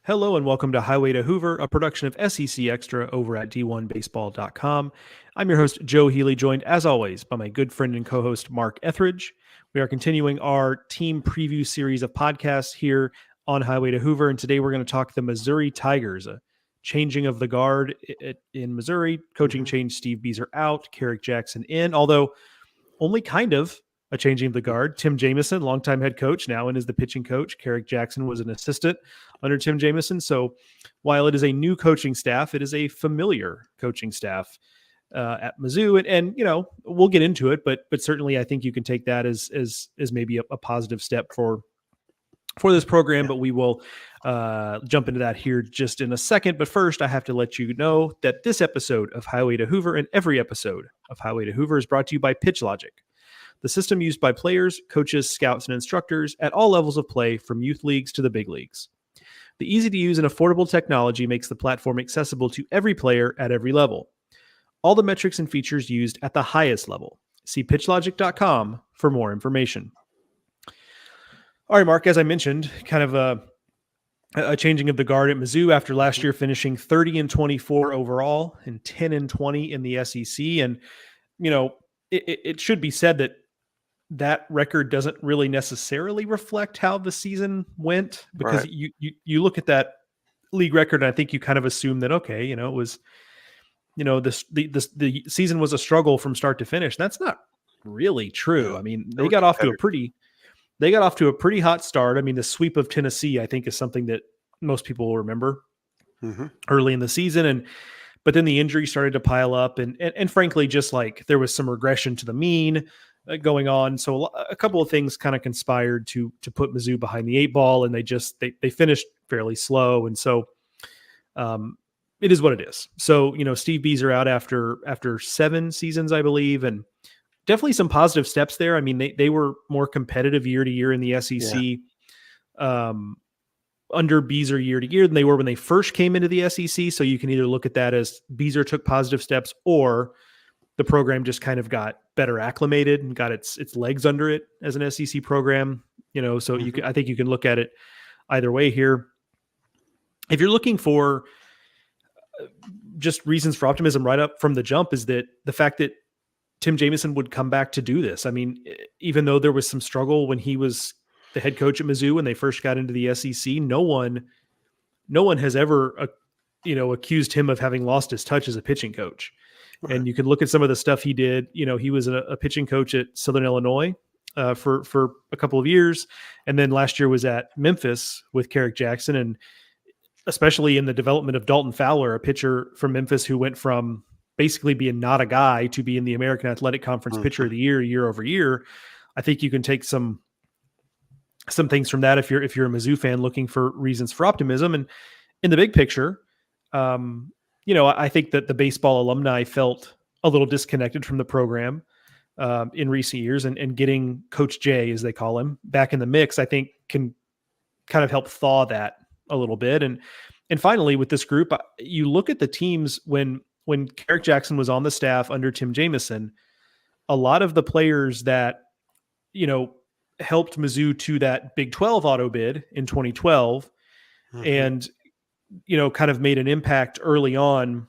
Hello and welcome to Highway to Hoover, a production of SEC Extra over at D1Baseball.com. I'm your host, Joe Healy, joined as always by my good friend and co-host, Mark Etheridge. We are continuing our team preview series of podcasts here on Highway to Hoover, and today we're going to talk the Missouri Tigers, a changing of the guard in Missouri. Coaching change, Steve Beazer out, Kerrick Jackson in, although only kind of a changing of the guard. Tim Jamieson, longtime head coach, now in as the pitching coach. Kerrick Jackson was an assistant under Tim Jamieson. So while it is a new coaching staff, it is a familiar coaching staff at Mizzou. And you know, we'll get into it, but certainly I think you can take that as maybe a positive step for this program. Yeah. But we will jump into that here just in a second. But first, I have to let you know that this episode of Highway to Hoover and every episode of Highway to Hoover is brought to you by Pitch Logic, the system used by players, coaches, scouts, and instructors at all levels of play, from youth leagues to the big leagues. The easy-to-use and affordable technology makes the platform accessible to every player at every level. All the metrics and features used at the highest level. See pitchlogic.com for more information. All right, Mark, as I mentioned, kind of a changing of the guard at Mizzou after last year finishing 30-24 overall and 10-20 in the SEC. And, you know, it should be said that record doesn't really necessarily reflect how the season went, because right. you look at that league record and I think you kind of assume that, okay, you know, it was, you know, the season was a struggle from start to finish. That's not really true. Yeah. I mean, they got off to a pretty hot start. I mean, the sweep of Tennessee, I think, is something that most people will remember early in the season. But then the injuries started to pile up, and frankly, just like there was some regression to the mean going on. So a couple of things kind of conspired to put Mizzou behind the eight ball, and they finished fairly slow. And so it is what it is. So, you know, Steve Beazer out after 7 seasons, I believe, and definitely some positive steps there. I mean, they were more competitive year to year in the SEC. Yeah. Under Beazer year to year than they were when they first came into the SEC. So you can either look at that as Beazer took positive steps, or the program just kind of got better acclimated and got its legs under it as an SEC program. You know, so I think you can look at it either way here. If you're looking for just reasons for optimism right up from the jump, is that the fact that Tim Jamieson would come back to do this. I mean, even though there was some struggle when he was the head coach at Mizzou when they first got into the SEC, no one has ever, accused him of having lost his touch as a pitching coach. Right. And you can look at some of the stuff he did. You know, he was a pitching coach at Southern Illinois for a couple of years, and then last year was at Memphis with Kerrick Jackson, and especially in the development of Dalton Fowler, a pitcher from Memphis who went from basically being not a guy to being the American Athletic Conference Pitcher of the Year over year. I think you can take some things from that if you're a Mizzou fan looking for reasons for optimism. And in the big picture, I think that the baseball alumni felt a little disconnected from the program in recent years, and getting Coach J, as they call him, back in the mix, I think can kind of help thaw that a little bit. And finally, with this group, you look at the teams when Kerrick Jackson was on the staff under Tim Jamieson, a lot of the players that, you know, helped Mizzou to that Big 12 auto bid in 2012 and, you know, kind of made an impact early on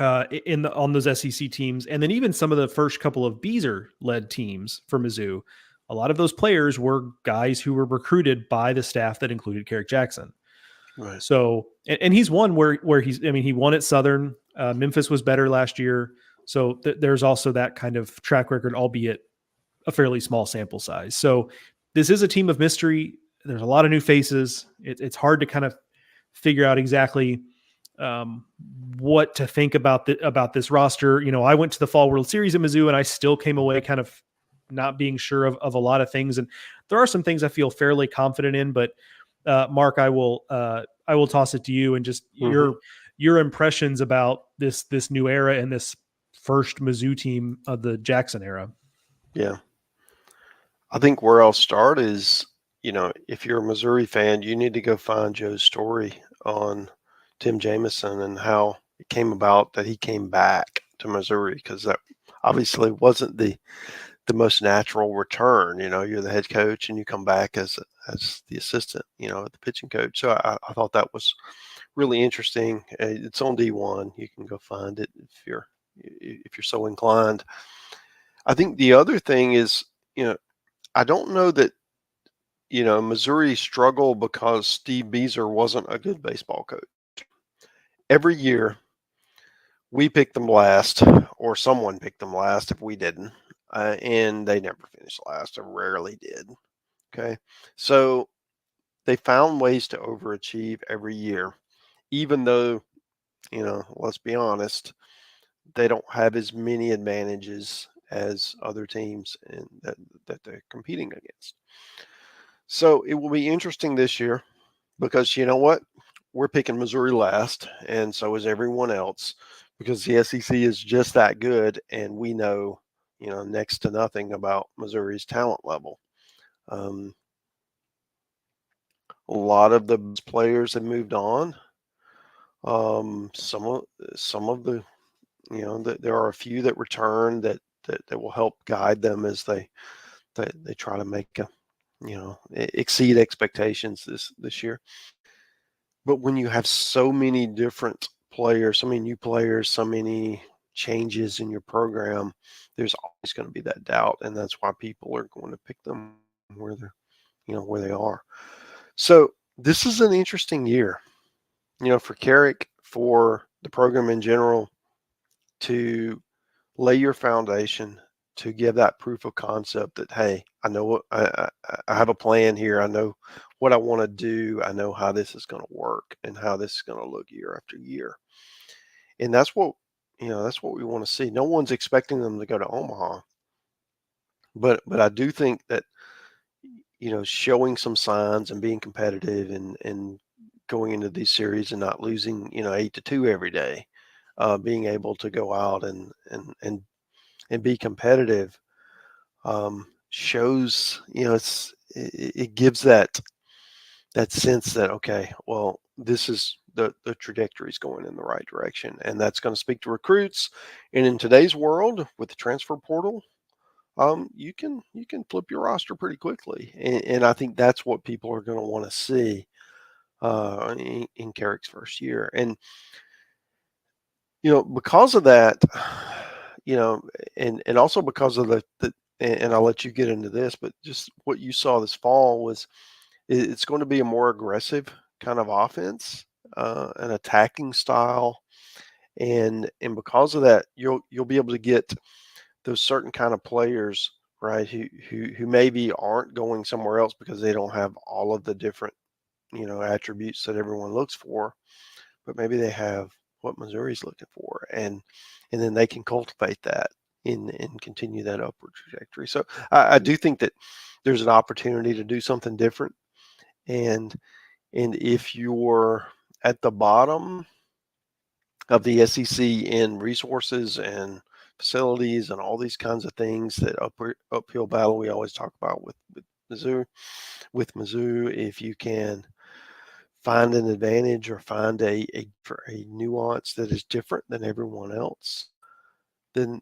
on those SEC teams. And then even some of the first couple of Beazer led teams for Mizzou, a lot of those players were guys who were recruited by the staff that included Kerrick Jackson. Right. So, and he's won where he won at Southern. Memphis was better last year. So there's also that kind of track record, albeit a fairly small sample size. So this is a team of mystery. There's a lot of new faces. It's hard to kind of figure out exactly what to think about this roster. You know, I went to the Fall World Series at Mizzou, and I still came away kind of not being sure of a lot of things. And there are some things I feel fairly confident in, but Mark, I will toss it to you and just your impressions about this new era and this first Mizzou team of the Jackson era. Yeah. I think where I'll start is, you know, if you're a Missouri fan, you need to go find Joe's story on Tim Jamieson and how it came about that he came back to Missouri, because that obviously wasn't the most natural return. You know, you're the head coach and you come back as as the assistant, the pitching coach. So I thought that was really interesting. It's on D1. You can go find it if you're so inclined. I think the other thing is, I don't know that, Missouri struggled because Steve Beazer wasn't a good baseball coach. Every year we picked them last, or someone picked them last if we didn't, and they never finished last, or rarely did. Okay, so they found ways to overachieve every year, even though, let's be honest, they don't have as many advantages as other teams that they're competing against. So it will be interesting this year because you know what? We're picking Missouri last, and so is everyone else, because the SEC is just that good, and we know, next to nothing about Missouri's talent level. A lot of the players have moved on. Some of the, there are a few that return that will help guide them as they try to make exceed expectations this year. But when you have so many different players, so many new players, so many changes in your program, there's always going to be that doubt, and that's why people are going to pick them where where they are. So this is an interesting year, for Kerrick, for the program in general, to lay your foundation, to give that proof of concept that, hey, I know what I have a plan here. I know what I want to do. I know how this is going to work and how this is going to look year after year. And that's what we want to see. No one's expecting them to go to Omaha, but I do think that, showing some signs and being competitive and going into these series and not losing, 8-2 every day, being able to go out and be competitive, shows, it gives that sense that, okay, well, this is the trajectory is going in the right direction, and that's going to speak to recruits. And in today's world with the transfer portal, you can flip your roster pretty quickly, and I think that's what people are going to want to see in Kerrick's first year. And because of that, and also because of the and I'll let you get into this, but just what you saw this fall was it's going to be a more aggressive kind of offense, an attacking style, and because of that, you'll be able to get those certain kind of players, right, who maybe aren't going somewhere else because they don't have all of the different attributes that everyone looks for, but maybe they have what Missouri's looking for, and then they can cultivate that and continue that upward trajectory. So I do think that there's an opportunity to do something different, and if you're at the bottom of the SEC in resources and facilities and all these kinds of things, that uphill battle we always talk about with Mizzou, if you can find an advantage or find a nuance that is different than everyone else, then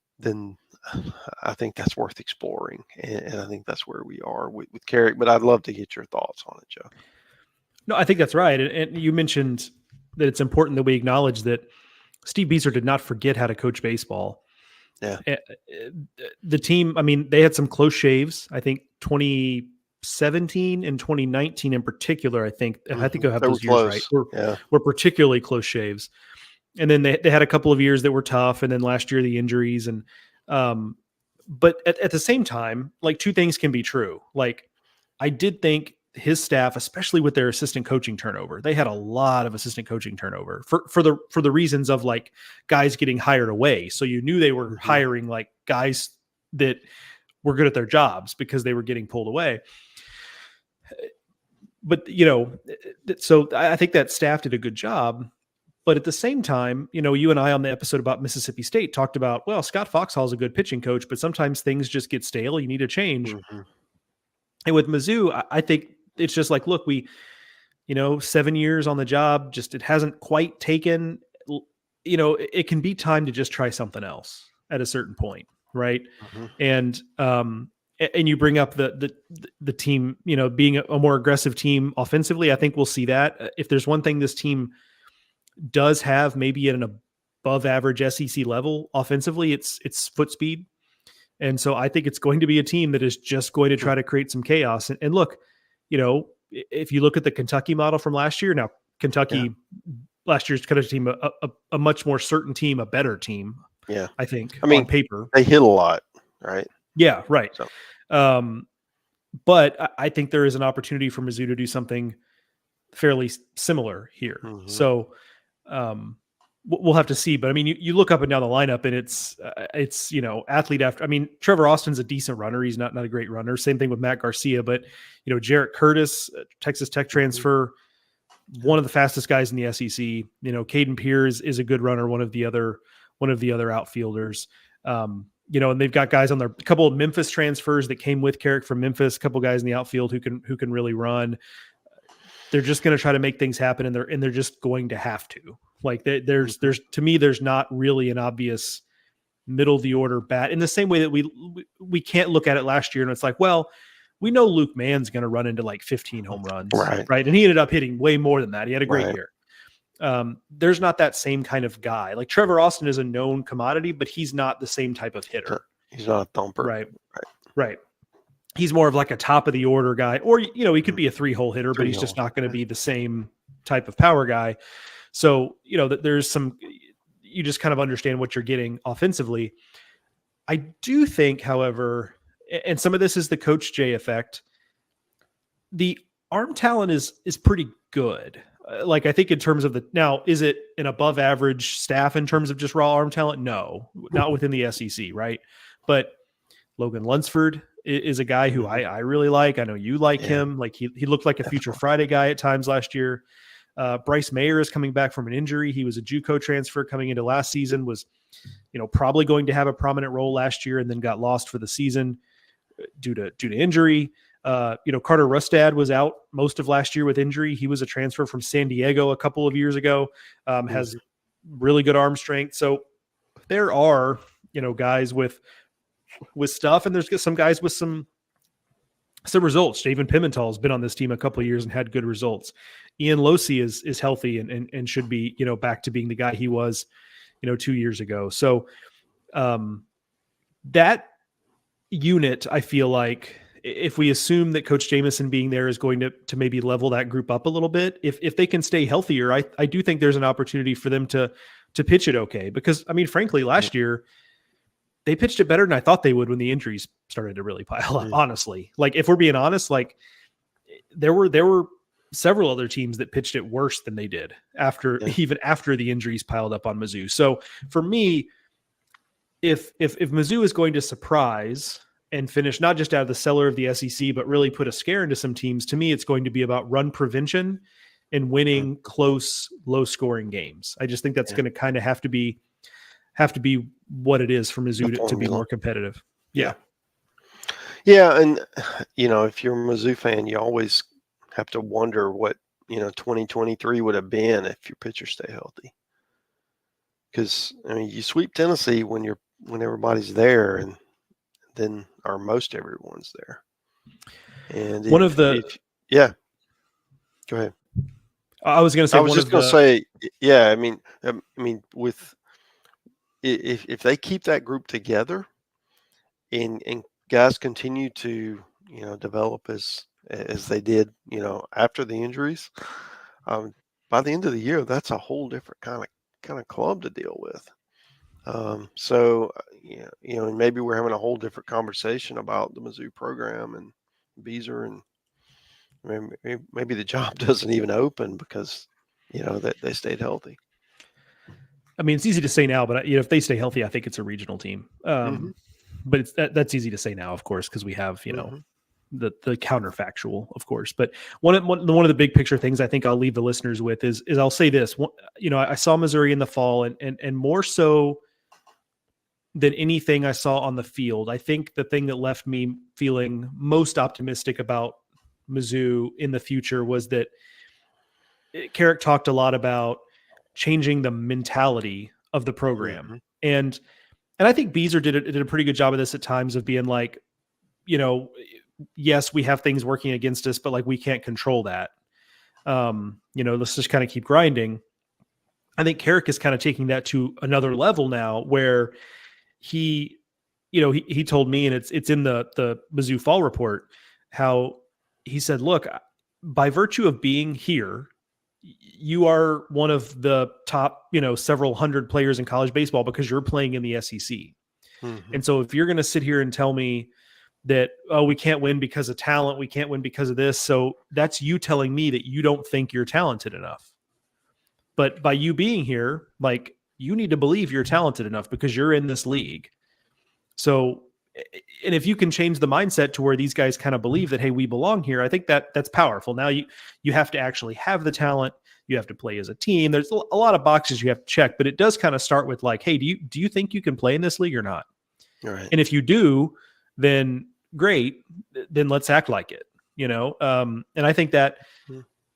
I think that's worth exploring, and I think that's where we are with Kerrick. But I'd love to get your thoughts on it, Joe. No, I think that's right. And you mentioned that it's important that we acknowledge that Steve Beazer did not forget how to coach baseball. Yeah. The team, I mean, they had some close shaves. I think 2017 and 2019 in particular, I think I have those years right, were particularly close shaves. And then they had a couple of years that were tough, and then last year the injuries. And but at the same time, like, two things can be true. Like, I did think his staff, especially with their assistant coaching turnover, they had a lot of assistant coaching turnover for the reasons of, like, guys getting hired away. So you knew they were hiring, like, guys that were good at their jobs because they were getting pulled away. But, so I think that staff did a good job. But at the same time, you and I on the episode about Mississippi State talked about, well, Scott Foxhall is a good pitching coach, but sometimes things just get stale. You need a change. And with Mizzou, I think it's just like, look, 7 years on the job, just it hasn't quite taken. It can be time to just try something else at a certain point, right? And and you bring up the team, being a more aggressive team offensively. I think we'll see that. If there's one thing this team does have, maybe at an above average SEC level offensively, it's foot speed. And so I think it's going to be a team that is just going to try to create some chaos. And look, if you look at the Kentucky model from last year, now Kentucky last year's kind of team, a much more certain team, a better team. Yeah. I think on paper, they hit a lot, right? Yeah. Right. So. But I think there is an opportunity for Mizzou to do something fairly similar here. Mm-hmm. So, we'll have to see, but I mean, you look up and down the lineup and it's athlete after, Trevor Austin's a decent runner. He's not a great runner. Same thing with Matt Garcia, but Jarrett Curtis, Texas Tech transfer, one of the fastest guys in the SEC, Caden Pierce is a good runner. One of the other outfielders, and they've got guys on a couple of Memphis transfers that came with Kerrick from Memphis, a couple guys in the outfield who can really run. They're just going to try to make things happen, and they're just going to have to. Like there's to me, there's not really an obvious middle of the order bat in the same way that we can't look at it last year and it's like, well, we know Luke Mann's going to run into like 15 home runs, right? And he ended up hitting way more than that. He had a great year. There's not that same kind of guy. Like Trevor Austin is a known commodity, but he's not the same type of hitter. He's not a thumper, right. He's more of like a top of the order guy, or he could be a 3-hole hitter, but he's just not going to be the same type of power guy. So, that there's some, you just kind of understand what you're getting offensively. I do think, however, and some of this is the Coach J effect, the arm talent is pretty good. Like, I think in terms of now, is it an above average staff in terms of just raw arm talent? No, not within the SEC. Right. But Logan Lunsford is a guy who I really like. I know you like him. Like he looked like a future Friday guy at times last year. Bryce Mayer is coming back from an injury. He was a JUCO transfer coming into last season, was, probably going to have a prominent role last year and then got lost for the season due to injury. Carter Rustad was out most of last year with injury. He was a transfer from San Diego a couple of years ago, has really good arm strength. So there are, guys with stuff, and there's some guys with some results. Javen Pimentel has been on this team a couple of years and had good results. Ian Losey is healthy and should be, back to being the guy he was, 2 years ago. So that unit, I feel like if we assume that Coach Jamieson being there is going to maybe level that group up a little bit, if they can stay healthier, I do think there's an opportunity for them to pitch it okay. Because, frankly, last year, they pitched it better than I thought they would when the injuries started to really pile up, honestly. Like, if we're being honest, like there were several other teams that pitched it worse than they did even after the injuries piled up on Mizzou. So for me, if Mizzou is going to surprise and finish not just out of the cellar of the SEC, but really put a scare into some teams, to me, it's going to be about run prevention and winning close, low scoring games. I just think that's going to kind of have to be what it is for Mizzou to be more competitive. Yeah. Yeah. And, if you're a Mizzou fan, you always have to wonder what, 2023 would have been if your pitchers stay healthy. Because, you sweep Tennessee when everybody's there, and then most everyone's there. And go ahead. I was going to say, with if they keep that group together and guys continue to, develop as they did, after the injuries, by the end of the year, that's a whole different kind of club to deal with. And maybe we're having a whole different conversation about the Mizzou program and Beezer, and maybe the job doesn't even open because, that they stayed healthy. It's easy to say now, but if they stay healthy, I think it's a regional team. But that's easy to say now, of course, because we have, the counterfactual, of course. But one of the big picture things I think I'll leave the listeners with is I'll say this. I saw Missouri in the fall, and more so than anything I saw on the field, I think the thing that left me feeling most optimistic about Mizzou in the future was that Kerrick talked a lot about changing the mentality of the program. And I think Beezer did a pretty good job of this at times, of being like, yes, we have things working against us, but like we can't control that. Let's just kind of keep grinding. I think Kerrick is kind of taking that to another level now where he told me, and it's in the Mizzou Fall report, how he said, look, by virtue of being here, you are one of the top, several hundred players in college baseball because you're playing in the SEC. Mm-hmm. And so if you're going to sit here and tell me that, oh, we can't win because of talent, we can't win because of this, so that's you telling me that you don't think you're talented enough. But by you being here, like, you need to believe you're talented enough because you're in this league. So, and if you can change the mindset to where these guys kind of believe that, hey, we belong here, I think that's powerful. Now you have to actually have the talent. You have to play as a team. There's a lot of boxes you have to check, but it does kind of start with like, hey, do you think you can play in this league or not? Right. And if you do, then great. Then let's act like it, And I think that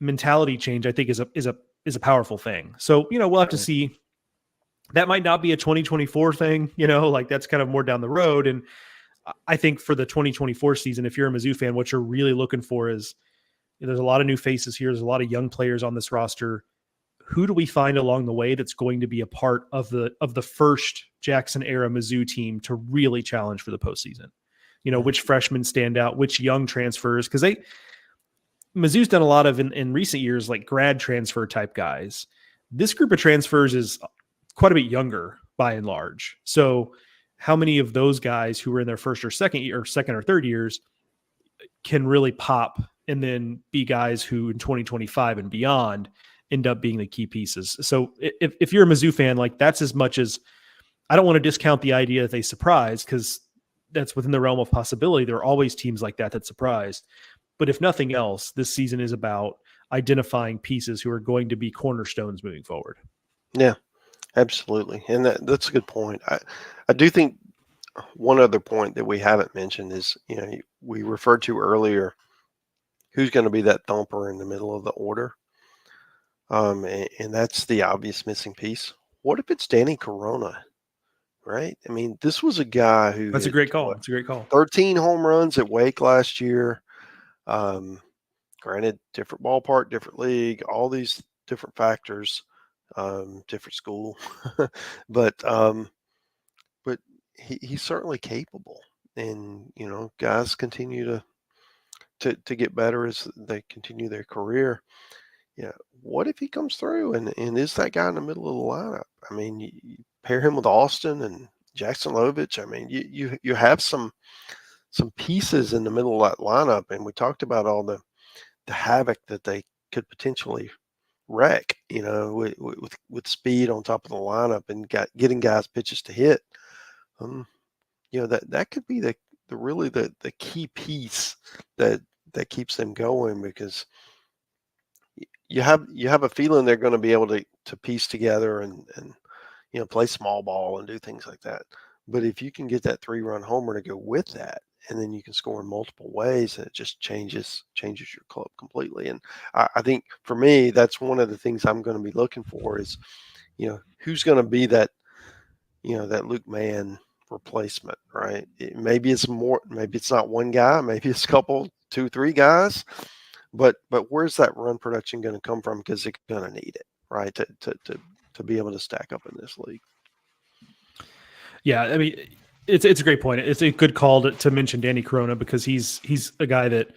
mentality change, I think, is a powerful thing. So, we'll have to see. That might not be a 2024 thing, like that's kind of more down the road. And I think for the 2024 season, if you're a Mizzou fan, what you're really looking for is, there's a lot of new faces here. There's a lot of young players on this roster. Who do we find along the way that's going to be a part of the first Jackson era Mizzou team to really challenge for the postseason? Which freshmen stand out, which young transfers, because Mizzou's done a lot of in recent years, like grad transfer type guys. This group of transfers is quite a bit younger by and large. So how many of those guys who were in their first or second or third years can really pop and then be guys who in 2025 and beyond end up being the key pieces? So if you're a Mizzou fan, like, that's as much as, I don't want to discount the idea that they surprise, because that's within the realm of possibility. There are always teams like that surprised. But if nothing else, this season is about identifying pieces who are going to be cornerstones moving forward. Yeah, absolutely. And that's a good point. I do think one other point that we haven't mentioned is, we referred to earlier, who's going to be that thumper in the middle of the order. And that's the obvious missing piece. What if it's Danny Corona, right? I mean, this was a guy who That's a great call. It's a great call. 13 home runs at Wake last year. Granted, different ballpark, different league, all these different factors, different school, but he's certainly capable, and guys continue to get better as they continue their career. Yeah, what if he comes through and is that guy in the middle of the lineup? I mean, you pair him with Austin and Jackson Lovich. I mean, you have some pieces in the middle of that lineup, and we talked about all the havoc that they could potentially wreck, with speed on top of the lineup and getting guys pitches to hit. That could be the key piece that keeps them going, because you have a feeling they're going to be able to piece together and play small ball and do things like that. But if you can get that 3-run homer to go with that, and then you can score in multiple ways, and it just changes your club completely. And I think for me, that's one of the things I'm going to be looking for is, who's going to be that, that Luke Mann replacement, right? Maybe it's not one guy, maybe it's a couple, 2-3 guys, but where's that run production going to come from? Because they're going to need it, right, to be able to stack up in this league. Yeah, I mean, it's a great point. It's a good call to mention Danny Corona, because he's a guy that,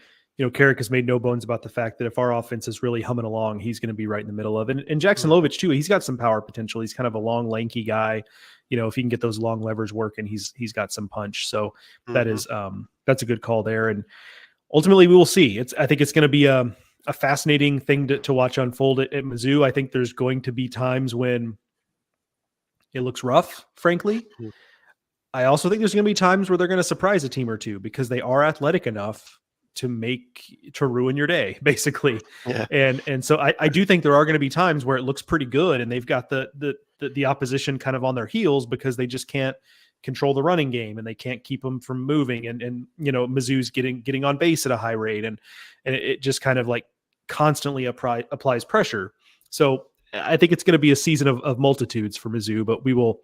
Kerrick has made no bones about the fact that if our offense is really humming along, he's going to be right in the middle of it. And Jackson Lovich too, he's got some power potential. He's kind of a long, lanky guy. If he can get those long levers working, he's got some punch. So that is that's a good call there. And ultimately, we will see. I think it's going to be a fascinating thing to watch unfold at Mizzou. I think there's going to be times when it looks rough, frankly. I also think there's going to be times where they're going to surprise a team or two, because they are athletic enough to ruin your day, basically. Yeah. And so I do think there are going to be times where it looks pretty good and they've got the opposition kind of on their heels because they just can't control the running game and they can't keep them from moving. And Mizzou's getting on base at a high rate, and it just kind of like constantly applies pressure. So I think it's going to be a season of multitudes for Mizzou, but we will,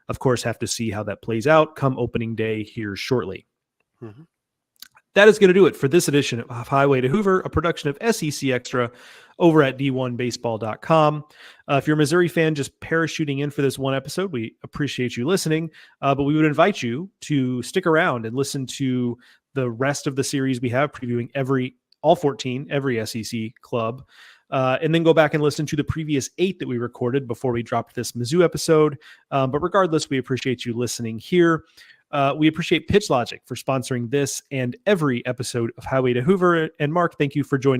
of course, have to see how that plays out come opening day here shortly. Mm-hmm. that is going to do it for this edition of Highway to Hoover, a production of SEC Extra over at d1baseball.com. If you're a Missouri fan just parachuting in for this one episode, we appreciate you listening, but we would invite you to stick around and listen to the rest of the series we have, previewing all 14, every SEC club, and then go back and listen to the previous 8 that we recorded before we dropped this Mizzou episode. But regardless, we appreciate you listening here. We appreciate Pitch Logic for sponsoring this and every episode of Highway to Hoover. And Mark, thank you for joining